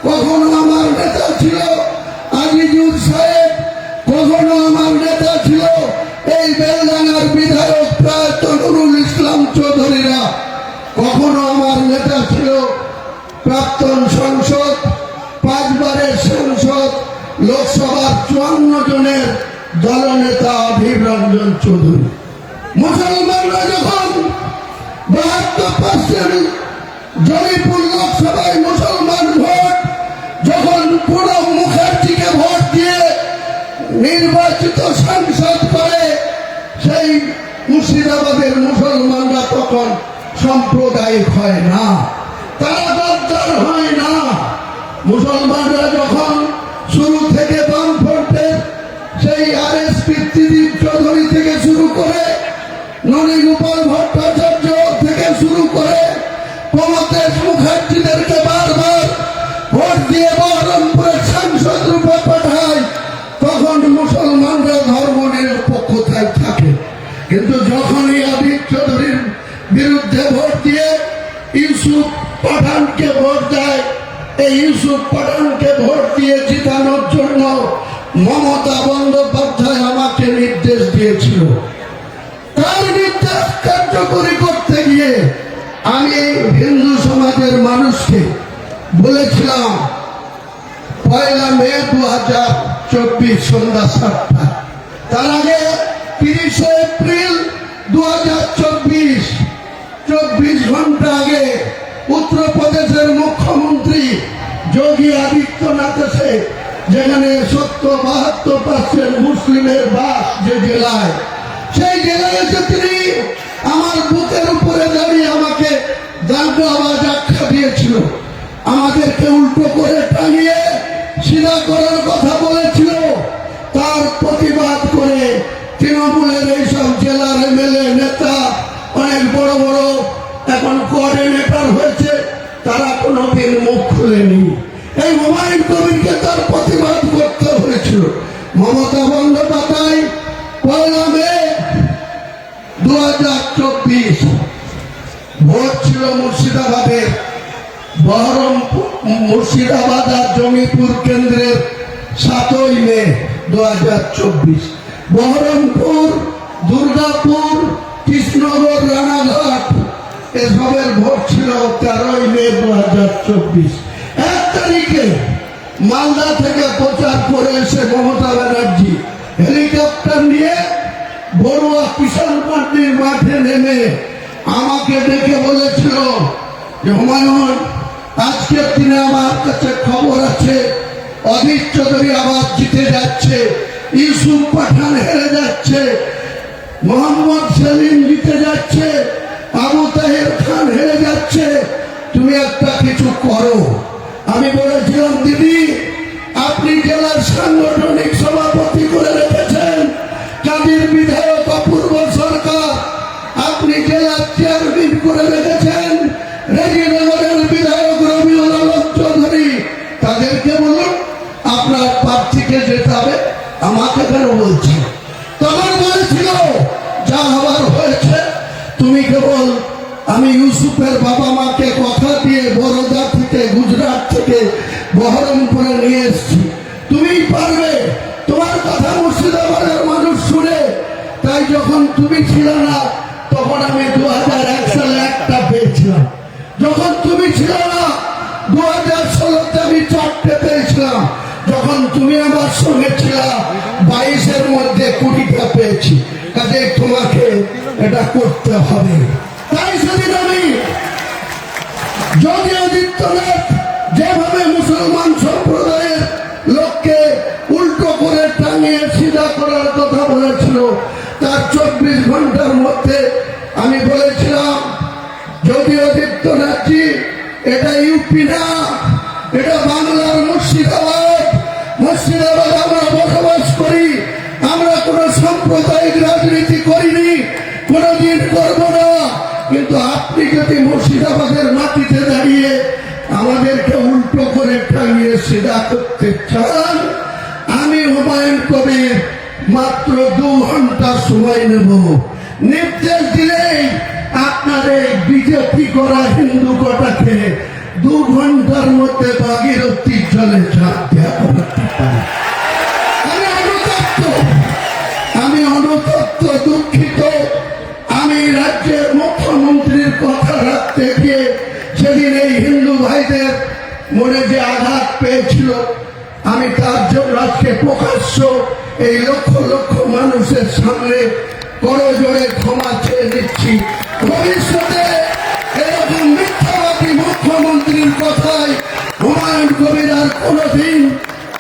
কখনো আমার নেতা ছিল আজিজুল সাহেব, কখনো আমার নেতা ছিল এই বেলডাঙ্গার বিধায়ক প্রয়াত নুরুল ইসলাম চৌধুরীরা, কখনো আমার নেতা ছিল প্রাক্তন সংসদ, 5 বারের সংসদ, লোকসভার 54 জনের দলনেতা অধীর রঞ্জন চৌধুরী। মুসলমানরা যখন 72% জয়পুর লোকসভায় মুসলমান ভোট, যখন প্রণব মুখার্জিকে ভোট দিয়ে নির্বাচিত সাংসদ করে, সেই মুর্শিদাবাদের মুসলমানরা তখন সাম্প্রদায়িক হয় না, তারা গদ্দার হয় না। মুসলমানরা যখন শুরু থেকে বামফ্রন্টের সেই RS পৃথ্বীদীপ চৌধুরী থেকে শুরু করে, ননীগোপাল ভট্টাচার্য থেকে শুরু করে প্রমথেশ মুখার্জিদেরকে বারবার ভোট দিয়ে বহরমপুরের সাংসদ রূপে পাঠায়, তখন মুসলমানরা ধর্ম নিরপেক্ষতায় থাকে। কিন্তু যখনই অধীর চৌধুরীর বিরুদ্ধে ভোট দিয়ে ইউসুফ পাঠানকে ভোট দেয়, এই ইউসুফ পাঠানকে ভোট দিয়ে জিতানোর জন্য মমতা বন্দ্যোপাধ্যায় আমাকে নির্দেশ দিয়েছিল। তার নির্দেশ কার্যকরী করতে গিয়ে আমি হিন্দু সমাজের মানুষকে বলেছিলাম 1 মে 2024 সন্ধ্যা 7টা, তার আগে 30 এপ্রিল 2024, 24 ঘন্টা আগে উত্তরপ্রদেশের মুখ্যমন্ত্রী যোগী আদিত্যনাথ এসে, যেখানে 70-72% মুসলিমের বাস যে জেলায়, সেই জেলায় এসে তিনি আমার বুকের উপরে দাঁড়িয়ে আমাকে দাঙ্গাবাজ আখ্যা দিয়েছিল, আমাদেরকে উল্টো করে টাঙিয়ে সিধা করার কথা বলেছিল। তার প্রতিবাদ করে তৃণমূলের এইসব জেলার MLA নেতা, অনেক বড় বড় এখন কোঅর্ডিনেটর হয়েছে, তারা কোনোদিন মুখ খুলেনি। এই হুমায়ুন কবিরকে তার প্রতিবাদ করতে হয়েছিল। মমতা বন্দ্যোপাধ্যায় 1 মে 2024 ভোট ছিল মুর্শিদাবাদের, বহরমপুর, মুর্শিদাবাদ আর জঙ্গিপুর কেন্দ্রের 7 মে 2024, বহরমপুর, দুর্গাপুর, কৃষ্ণনগর, রানাঘাট এসবের ভোট ছিল 13 মে 2024। 1 তারিখে মালদা থেকে প্রচার করে এসে মমতা ব্যানার্জি হেলিকপ্টার নিয়ে বড়ুয়া কিষাণ পার্টির মাঠে নেমে আমাকে ডেকে বলেছিল যে হুমায়ুন, আজকের দিনে আমার কাছে খবর আছে অধীর চৌধুরী আবার জিতে যাচ্ছে, ইউসুফ পাঠান হেরে যাচ্ছে, মোহাম্মদ সেলিম জিতে যাচ্ছে, আবু তাহের খান হেরে যাচ্ছে, তুমি একটা কিছু করো। আমি বলেছিলাম, দিদি আপনি জেলার সাংগঠনিক সভাপতি করে রেখেছেন কাদির বিধায়ক অপূর্ব সরকার, আপনি জেলার চেয়ারম্যান করে রেখেছেন রেজিনগরের বিধায়ক রবিউল আলম চৌধুরী, তাদেরকে বলুন আপনার প্রার্থীকে যেতে হবে, আমাকে কেন বলছি? তখন বলেছিল যা হবার হয়েছে, তুমি কেবল, আমি ইউসুফের বাবা মাকে কথা দিয়ে বরোদা থেকে, গুজরাট থেকে বহরমপুরে নিয়ে এসছি, তুমি পারবে, তোমার কথা মুর্শিদাবাদের মানুষ শুনে। তাই যখন তুমি ছিল না তখন আমি 2001 সালে একটা পেয়েছিলাম, যখন তুমি ছিল না 2016-তে আমি 4টে পেয়েছিলাম, যখন তুমি আমার সঙ্গে ছিল 22-এর মধ্যে 20টা পেয়েছি। কাজে তোমাকে এটা করতে হবে। তাই সেদিন আমি যোগী আদিত্যনাথ যেভাবে মুসলমান সম্প্রদায়ের লোককে উল্টো করে টাঙিয়ে সিধা করার কথা বলেছিল, তার 24 ঘন্টার মধ্যে আমি বলেছিলাম যোগী আদিত্যনাথজি, এটা ইউপি না, এটা বাংলার মুর্শিদাবাদ। মুর্শিদাবাদ আমরা বসবাস করি, আমরা কোনো সাম্প্রদায়িক রাজনীতি করিনি, কোনোদিন করব না। কিন্তু আপনি যদি মুর্শিদাবাদের মাটিতে দাঁড়িয়ে আমাদেরকে উল্টো করে টাঙিয়ে সিধা করতে চান, আমি হুমায়ুন কবির মাত্র 2 ঘন্টা সময় নেব। নির্দেশ দিলেই আপনার এই বিজেপি করা হিন্দু কটাকে 2 ঘন্টার মধ্যে ভাগীরথী মনে যে আঘাত পেয়েছিল, আমি তার জন্য আজকে প্রকাশ্য এই লক্ষ লক্ষ মানুষের সামনে করজোড়ে ক্ষমা চেয়ে নিচ্ছি। ভবিষ্যতে এরকম মিথ্যাবাদী মুখ্যমন্ত্রীর কথায় হুমায়ুন কবির আর কোনোদিন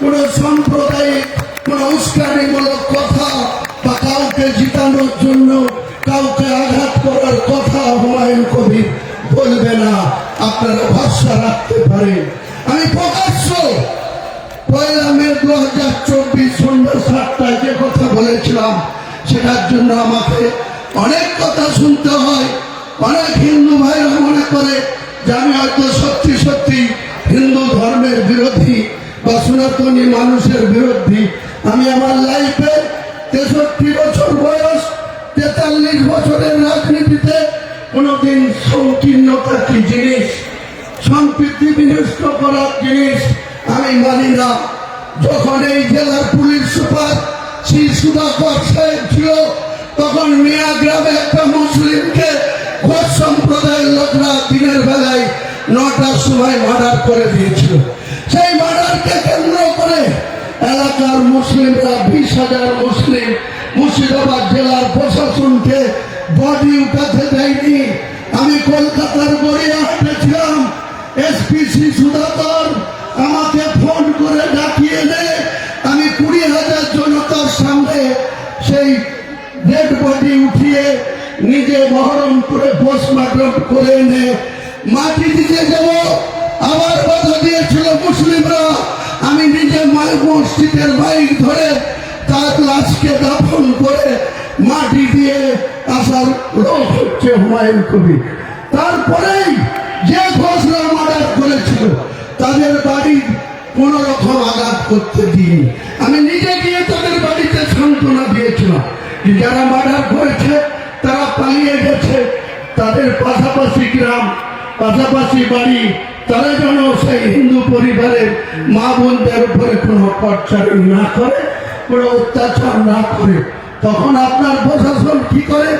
কোন সাম্প্রদায়িক কোন উস্কানিমূলক কথা বা কাউকে জিতানোর জন্য কাউকে আঘাত করার কথা হুমায়ুন কবির বলবে না, আপনারা ভরসা রাখতে পারেন। আমি প্রকাশ্য 1 মে 2024 সন্ধ্যা 7টায় যে কথা বলেছিলাম, সেটার জন্য আমাকে অনেক কথা শুনতে হয়। অনেক হিন্দু ভাইরা মনে করে যে আমি হয়তো সত্যি সত্যি হিন্দু ধর্মের বিরোধী বা সনাতনী মানুষের বিরোধী। আমি আমার লাইফে 63 বছর বয়স, 43 বছরের রাজনীতিতে কোনোদিন সংকীর্ণতা কি জিনিস, সম্প্রীতি বিনষ্ট করার জিনিস আমি মানি না। যখন এই জেলার পুলিশ সুপার শ্রী সুধাকর সাহেব ছিল, তখন মিয়া গ্রামে একটা মুসলিমকে ঘোষ সম্প্রদায়ের লোকরা দিনের বেলায় 9টার সময় মার্ডার করে দিয়েছিল। সেই মার্ডারকে কেন্দ্র করে এলাকার মুসলিমরা 20,000 মুসলিম মুর্শিদাবাদ জেলার প্রশাসনকে বডি উঠাতে দেয়নি। আমি কলকাতার গড়িয়াহাটে ছিলাম, এসপিসি সুধাকর আমাকে ফোন করে ডাকিয়ে দেয়। আমি 20,000 জনতার সামনে সেই ডেড বডি উঠিয়ে নিজে বহরমপুরে পোস্টমর্টম করে এনে মাটি দিতে যাব। আবার বাধা দিয়েছিল মুসলিমরা। আমি নিজে মসজিদের বাইক ধরে তার লাশকে দাফন করে মাটি দিয়ে আসার লোক হচ্ছে হুমায়ুন কবির। তারপরেই যে ঘোষরা মার্ডার করেছিল তাদের বাড়ি কোন রকম আঘাত করতে দিই। আমি নিজে গিয়ে তাদের বাড়িতে সান্ত্বনা দিয়েছিলাম। যারা মার্ডার করেছে তারা পালিয়ে গেছে, তাদের পাশাপাশি গ্রাম, পাশাপাশি বাড়ি, তারা যেন সেই হিন্দু পরিবারের মা বোনদের উপরে কোনো টর্চারিং না করে, কোনো অত্যাচার না করে। তখন আপনার প্রশাসন কি করে?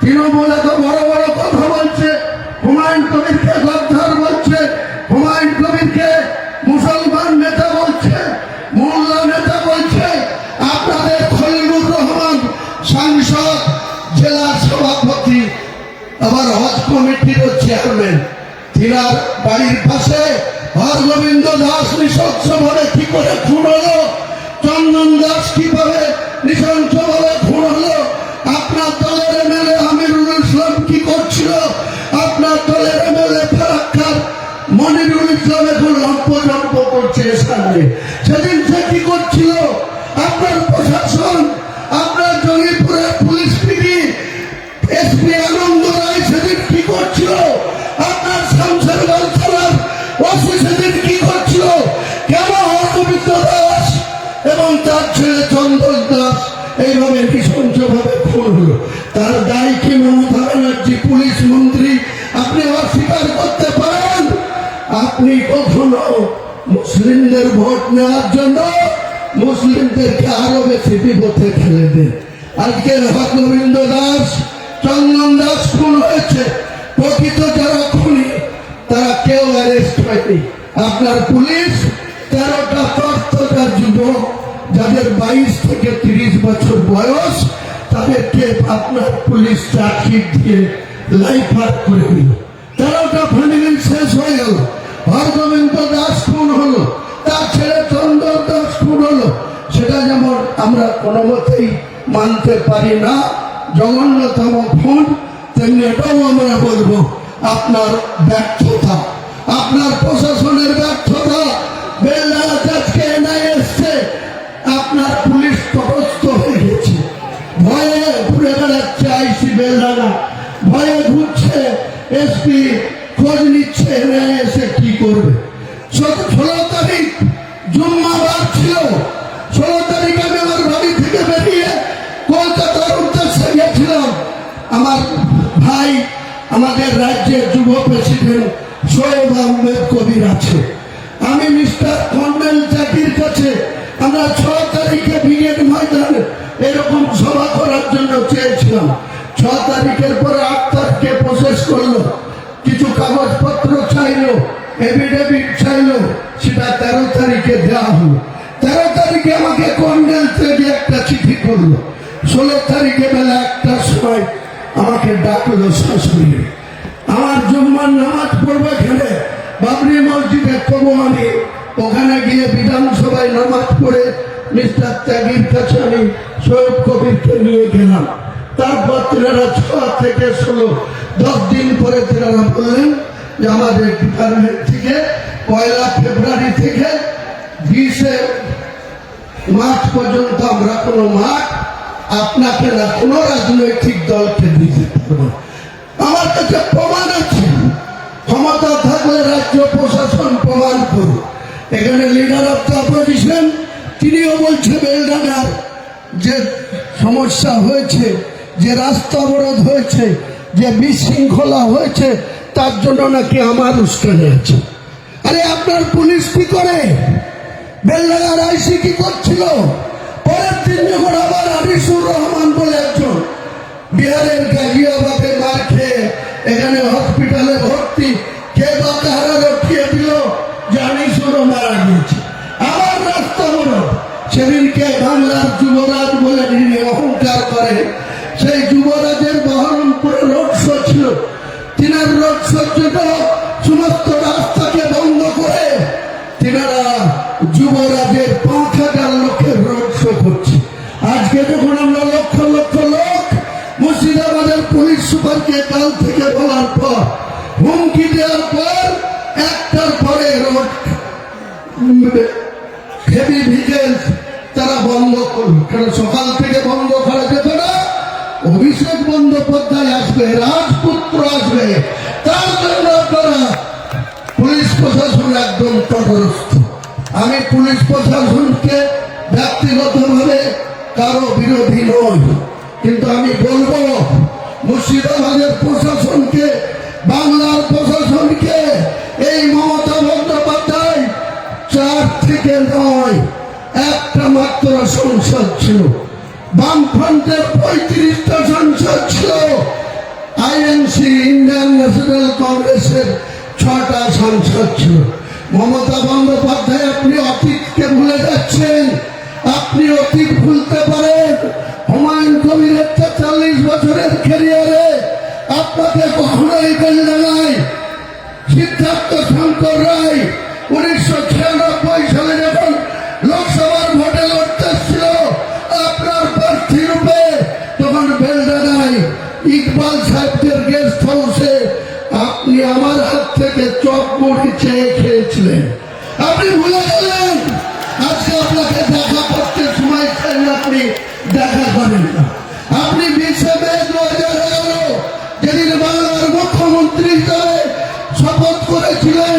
তৃণমূল এত বড় বড় কথা বলছে, হুমায়ুন কবিরকে গদ্দার বলছে, হুমায়ুন কবিরকে মুসলমান নেতা বলছে, মোল্লা নেতা বলছে। আপনাদের খলিলুর রহমান সাংসদ, জেলার সভাপতি, আবার হজ কমিটির চেয়ারম্যান, তিনার বাড়ির পাশে হরগোবিন্দ দাস নৃশংসভাবে কি করে খুন হলো, চন্দন দাস কিভাবে নৃশংসভাবে খুন হলো, আপনার দলের এমএলএ আমিরুল ইসলাম কি করছিল, আপনার দলের এমএলএ ফারাক্কার মনিরুল ইসলাম এখন লম্পজম্প করছে সামনে। সেদিন সে কি করছিল? আপনার প্রশাসন, আপনার জঙ্গিপুরের পুলিশ পিডি এসপি আনন্দ রায় সেদিন কি করছিল? আপনার শামশেরগঞ্জ থানার ওসি সেদিন কি করছিল? কেন হরগোবিন্দ দাস এবং তার ছেলে চন্দন দাস এইভাবে নৃশংসভাবে খুন হলো? তার দায় কি মমতা ব্যানার্জি পুলিশ মন্ত্রী আপনি অস্বীকার করতে পারেন? আপনি কখনো মুসলিমদের ভোট নেওয়ার জন্য মুসলিমদেরকে আরো বেশি বিপদে ফেলে দেন। আজকে হরগোবিন্দ দাস, চন্দন দাস খুন হয়েছে, প্রকৃত যারা খুনি তারা কেউ অ্যারেস্ট হয়নি। আপনার পুলিশ 13টা তর্তদার যুবক যাদের 22 থেকে 30 বছর বয়স, তাদেরকে আপনার পুলিশ চাকরি দিয়ে লাইফ আউট করে দিল। 13টা ফ্যামিলি শেষ হয়ে গেল। হরগোবিন্দ দাস খুন হলো, তার ছেলে চন্দন দাস খুন হলো। সেটা যেমন আমরা কোনো মতেই মানতে পারি না, জঘন্যতম খুন, তেমনি এটাও আমরা বলবো আপনার ব্যর্থতা, আপনার প্রশাসনের ব্যর্থতা। বেলডাঙা আজকে এনআইএ এসছে, আপনার পুলিশ তটস্থ হয়ে গেছে, ভয়ে ঘুরে বেড়াচ্ছে আইসি বেলডাঙা, ভয়ে ঘুরছে, এসপি খোঁজ নিচ্ছে এনআইএ এসে কি করবে। 16 তারিখ জুম্মাবার ছিল, 16 তারিখ আমি আমার বাড়ি থেকে বেরিয়ে কলকাতার উদ্দেশ্যে গেছিলাম। আমার ভাই, আমাদের রাজ্যের যুব প্রেসিডেন্ট শোয়েব আহমেদ কবির আছে, আমি মিস্টার কর্নেল জাকির কাছে আমরা 6 তারিখে ব্রিগেড ময়দানে এরকম সভা করার জন্য চেয়েছিলাম। 6 তারিখের পরে 8 তারিখে প্রসেস করলো, কিছু কাগজপত্র চাইলো, এফিডেভিট চাইলো, সেটা 13 তারিখে দেওয়া হলো। 13 তারিখে আমাকে কর্নেল থেকে একটা চিঠি করলো। 16 তারিখে বেলা 1টার সময় আমাকে ডাকলো শাশুড়ি। আমার জুম্মার নামাজ পড়বো এখানে বাবরি মসজিদে, তবু আমি ওখানে গিয়ে বিধানসভায় নামাজ পড়ে মিস্টার ত্যাগীর কাছে আমি সৈয়দ কবিরকে নিয়ে গেলাম। তারপর তেনারা 6 থেকে 16 10 দিন পরে তেনারা বললেন যে আমাদের ডিপার্টমেন্ট থেকে 1 ফেব্রুয়ারি থেকে 20 মার্চ পর্যন্ত আমরা কোনো মাঠ আপনাকে না কোনো রাজনৈতিক দলকে দিতে পারবো। আমার কাছে প্রমাণ আছে, ক্ষমতা থাকলে রাজ্য প্রশাসন প্রমাণ করুন। এখানে লিডার অফ দ্য অপোজিশন তিনিও বলছে বেলডাঙ্গার যে সমস্যা হয়েছে, যে রাস্তা অবরোধ হয়েছে, যে বিশৃঙ্খলা হয়েছে, তার জন্য নাকি আমার উস্কানি আছে। আরে আপনার পুলিশ কি করে? বেলডাঙ্গার আইসি কি করছিল? পরের দিন যখন আবার আনিসুর রহমান বলে একজন বিহারের গাজিয়াবাদে মার খেয়ে এখানে হসপিটালে ভর্তি, কে বা কাহারা রক্ষিয়ে দিল যে আনিসুরও মারা গিয়েছে। আবার রাস্তা অবরোধ। সেদিনকে বাংলার যুবরাজ বলে যিনি অহংকার করে, সেই যুবরাজের বহরমপুরে রোড শো ছিল। তিনার রোড শোর জন্য সমস্ত রাস্তাকে বন্ধ করে তিনারা যুবরাজের 5,000 লোকের রোড শো করছে। আজকে যখন আমরা লক্ষ লক্ষ লোক মুর্শিদাবাদের পুলিশ সুপারকে কাল থেকে বলার পর, হুমকি দেওয়ার পর, একটার পরে রোড হেভি ভিজিলেন্স তারা বন্ধ করল। কারণ সকাল থেকে বন্ধ করা যেত না। অভিষেক বন্দ্যোপাধ্যায় আসবে, রাজপুত্র আসবে, তার জন্য আপনারা পুলিশ প্রশাসন একদম তটস্থ। আমি পুলিশ প্রশাসনকে ব্যক্তিগতভাবে কারো বিরোধী নই, কিন্তু আমি বলবো মুর্শিদাবাদের প্রশাসনকে, বাংলার প্রশাসনকে, এই মমতা বন্দ্যোপাধ্যায় 4 থেকে 9 একটা মাত্র সংসদ ছিল, বামফ্রন্টের 35টা সংসদ ছিল, আইএনসি ইন্ডিয়ান ন্যাশনাল কংগ্রেসের 6টা সংসদ ছিল। মমতা বন্দ্যোপাধ্যায় আপনি অতীতকে ভুলে যাচ্ছেন। আপনি অতীত ভুলতে পারেন। হুমায়ুন কবিরের 40 বছরের ক্যারিয়ারে আপনাকে কখনোই বেলডাঙ্গায় সিদ্ধার্থ শঙ্কর রায় 1996 সালে যখন লোকসভার ভোটে লড়তে ছিল আপনার প্রার্থী রূপে, তখন বেলডাঙ্গায় ইকবাল সাহেবদের গেস্ট হাউসে আপনি আমার হাত থেকে চপ মুড়ি চেয়ে খেয়েছিলেন। আপনি ভুলে গেলেন। আজকে আপনাকে দেখা করতে সময় চাইলে আপনি দেখা করেন না। আপনি 20 মে 2011 যেদিন বাংলার মুখ্যমন্ত্রী হিসাবে শপথ করেছিলেন,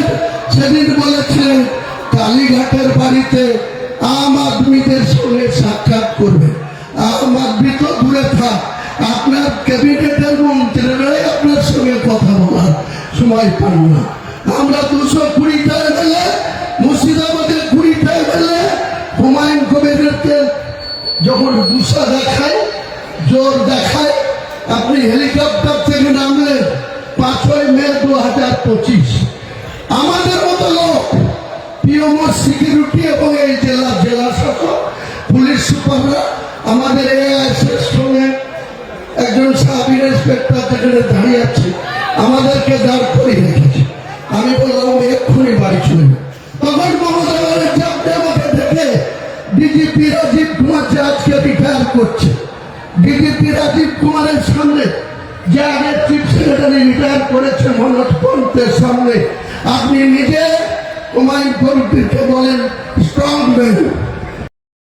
সেদিন বলেছিলেন কালীঘাটের বাড়িতে আম আদমিদের সঙ্গে সাক্ষাৎ করবে। আম আদমি তো দূরে থাক, আপনার ক্যাবিনেটের মন্ত্রীরাই আপনার সঙ্গে কথা বলার সময় পান না। আমরা 220টা এমএলএ, মুর্শিদাবাদের 20টা এমএলএ হুমায়ুন কবিরকে যখন গুসা দেখায়, জোর দেখায়, আপনি হেলিকপ্টার থেকে নামলেন 5 মে 2025। আমাদের মতো লোক পিওমো সিকিউরিটি এবং এই জেলা শাসক পুলিশ সুপাররা আমাদের এআইএসের সঙ্গে একজন সাব ইন্সপেক্টর যেখানে দাঁড়িয়ে আছে আমাদেরকে দাঁড় করিয়ে রেখেছে। আমি বললাম এক্ষুনি বাড়ি চলে। তখন মমতা ব্যানার্জি আমাকে দেখে ডিজিপি রাজীব কুমার যে আজকে রিটায়ার করছে, ডিজিপি রাজীব কুমারের সামনে, যে আগে চিফ সেক্রেটারি রিটায়ার করেছে মনোজ পন্থের সামনে আপনি নিজে হুমায়ুন কবিরকে বলেন স্ট্রং ম্যান।